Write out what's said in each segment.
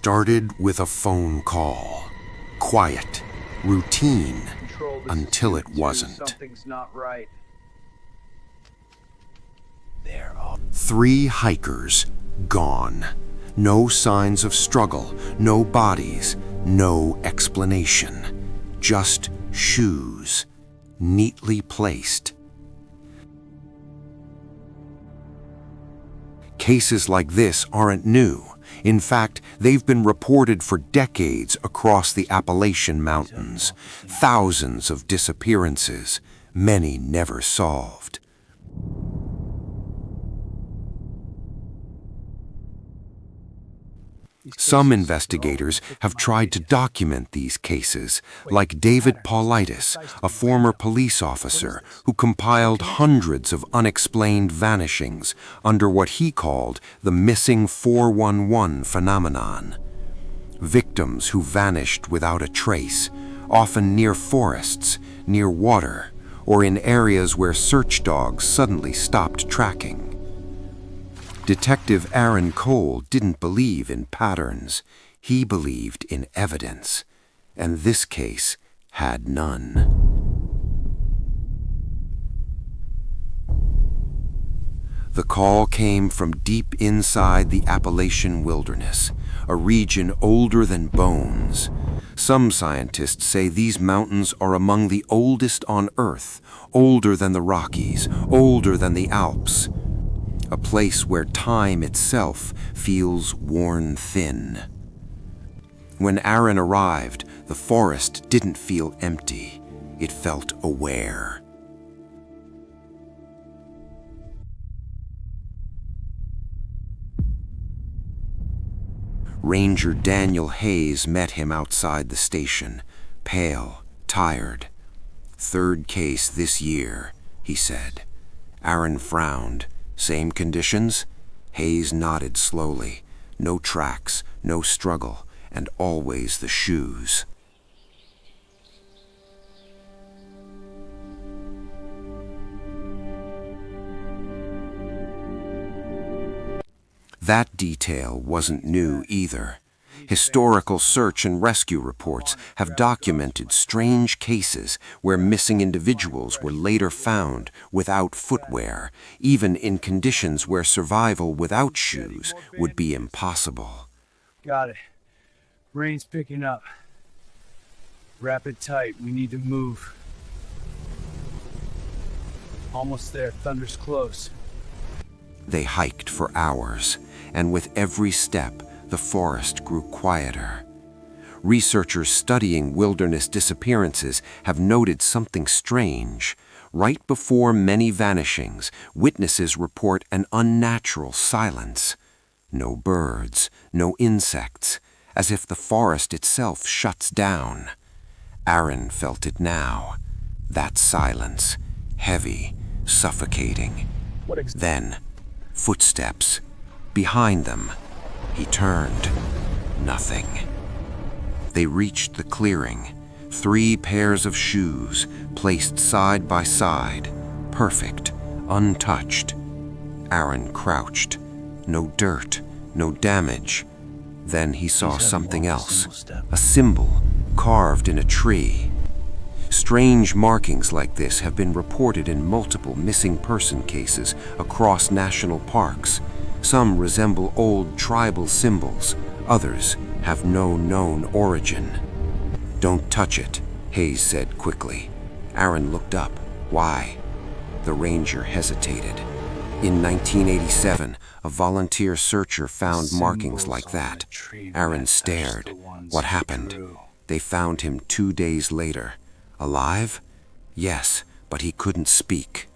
started with a phone call. Quiet, routine, until it wasn't. Something's not right. 3 hikers gone. No signs of struggle, no bodies, no explanation. Just shoes, neatly placed. Cases like this aren't new. In fact, they've been reported for decades across the Appalachian Mountains. Thousands of disappearances, many never solved. Some investigators have tried to document these cases, like David Paulides, a former police officer who compiled hundreds of unexplained vanishings under what he called the missing 411 phenomenon. Victims who vanished without a trace, often near forests, near water, or in areas where search dogs suddenly stopped tracking. Detective Aaron Cole didn't believe in patterns. He believed in evidence, and this case had none. The call came from deep inside the Appalachian wilderness, a region older than bones. Some scientists say these mountains are among the oldest on Earth, older than the Rockies, older than the Alps. A place where time itself feels worn thin. When Aaron arrived, the forest didn't feel empty. It felt aware. Ranger Daniel Hayes met him outside the station, pale, tired. "Third case this year," he said. Aaron frowned. "Same conditions?" Hayes nodded slowly. No tracks, no struggle, and always the shoes. That detail wasn't new either. Historical search and rescue reports have documented strange cases where missing individuals were later found without footwear, even in conditions where survival without shoes would be impossible. Got it. Rain's picking up. Wrap it tight. We need to move. Almost there. Thunder's close. They hiked for hours, and with every step, the forest grew quieter. Researchers studying wilderness disappearances have noted something strange. Right before many vanishings, witnesses report an unnatural silence. No birds, no insects, as if the forest itself shuts down. Aaron felt it now. That silence, heavy, suffocating. Then, footsteps. Behind them. He turned. Nothing. They reached the clearing. 3 pairs of shoes, placed side by side. Perfect, untouched. Aaron crouched. No dirt, no damage. Then he saw something else. A symbol, carved in a tree. Strange markings like this have been reported in multiple missing person cases across national parks. Some resemble old tribal symbols, others have no known origin. "Don't touch it," Hayes said quickly. Aaron looked up. "Why?" The ranger hesitated. In 1987, a volunteer searcher found markings like that. Aaron stared. What happened? They found him 2 days later. Alive? Yes, but he couldn't speak.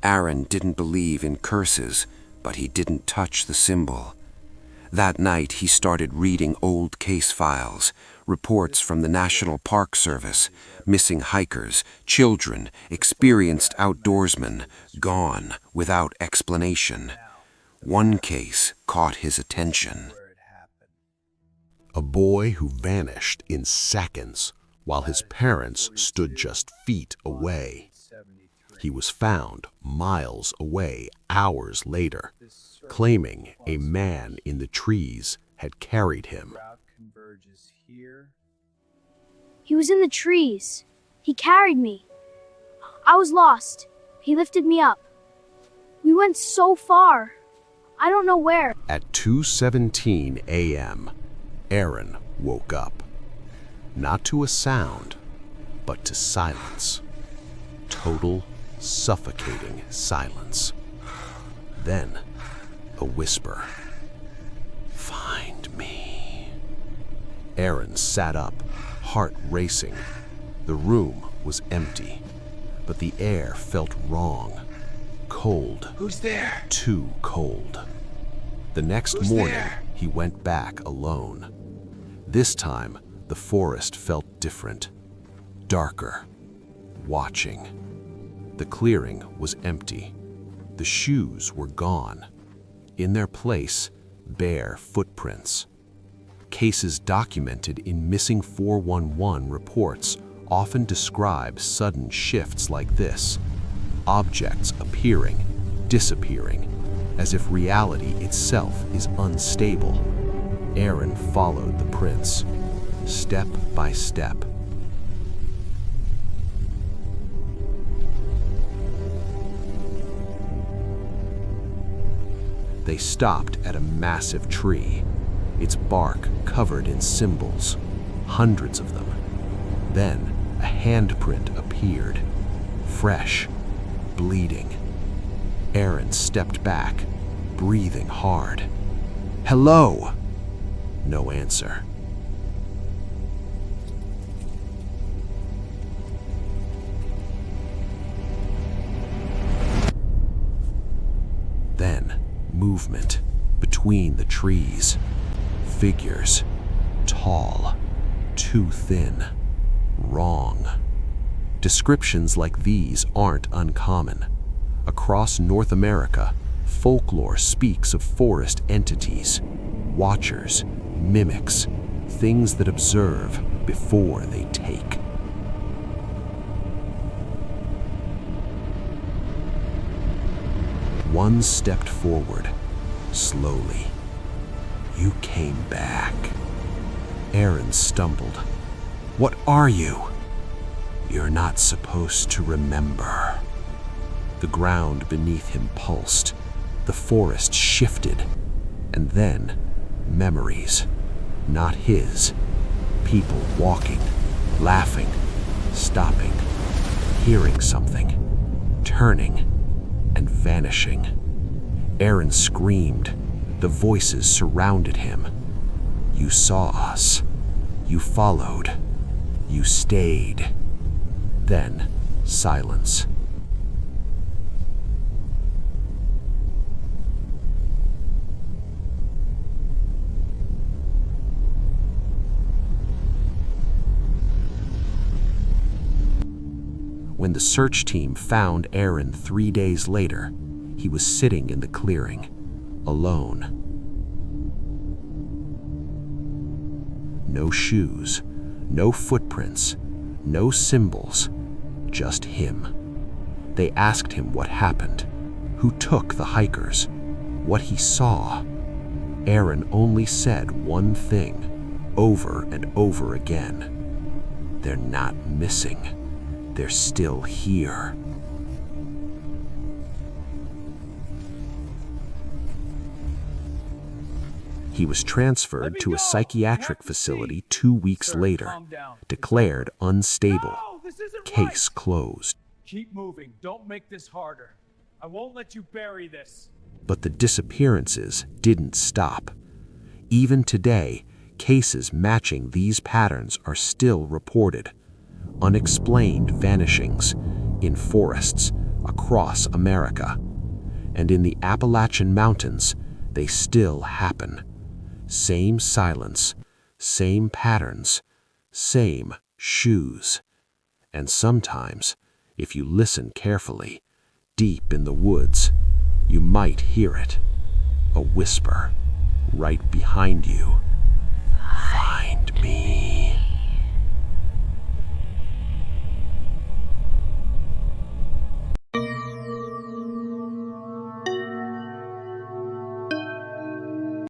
Aaron didn't believe in curses, but he didn't touch the symbol. That night, he started reading old case files, reports from the National Park Service, missing hikers, children, experienced outdoorsmen, gone without explanation. One case caught his attention. A boy who vanished in seconds while his parents stood just feet away. He was found miles away hours later, claiming a man in the trees had carried him. Route converges here. He was in the trees. He carried me. I was lost. He lifted me up. We went so far. I don't know where. At 2:17 a.m., Aaron woke up. Not to a sound, but to silence. Total, suffocating silence. Then, a whisper. "Find me." Aaron sat up, heart racing. The room was empty, but the air felt wrong. Cold. Who's there? Too cold. The next Who's morning, there? he went back alone. This time, the forest felt different. Darker. Watching. The clearing was empty. The shoes were gone. In their place, bare footprints. Cases documented in missing 411 reports often describe sudden shifts like this. Objects appearing, disappearing, as if reality itself is unstable. Aaron followed the prints, step by step. They stopped at a massive tree, its bark covered in symbols, hundreds of them. Then a handprint appeared, fresh, bleeding. Aaron stepped back, breathing hard. "Hello!" No answer. Then, movement between the trees. Figures. Tall. Too thin. Wrong. Descriptions like these aren't uncommon. Across North America, folklore speaks of forest entities, watchers, mimics, things that observe before they take. One stepped forward, slowly. "You came back." Aaron stumbled. "What are you?" "You're not supposed to remember." The ground beneath him pulsed. The forest shifted. And then, memories. Not his. People walking, laughing, stopping, hearing something, turning, and vanishing. Aaron screamed. The voices surrounded him. "You saw us. You followed. You stayed." Then, silence. When the search team found Aaron 3 days later, he was sitting in the clearing, alone. No shoes, no footprints, no symbols, just him. They asked him what happened, who took the hikers, what he saw. Aaron only said one thing, over and over again. "They're not missing. They're still here." He was transferred to a psychiatric facility 2 weeks later, declared unstable. No, this isn't Case right. closed. Keep moving. Don't make this harder. I won't let you bury this. But the disappearances didn't stop. Even today, cases matching these patterns are still reported. Unexplained vanishings in forests across America. And in the Appalachian Mountains, they still happen. Same silence, same patterns, same shoes. And sometimes, if you listen carefully, deep in the woods, you might hear it. A whisper right behind you.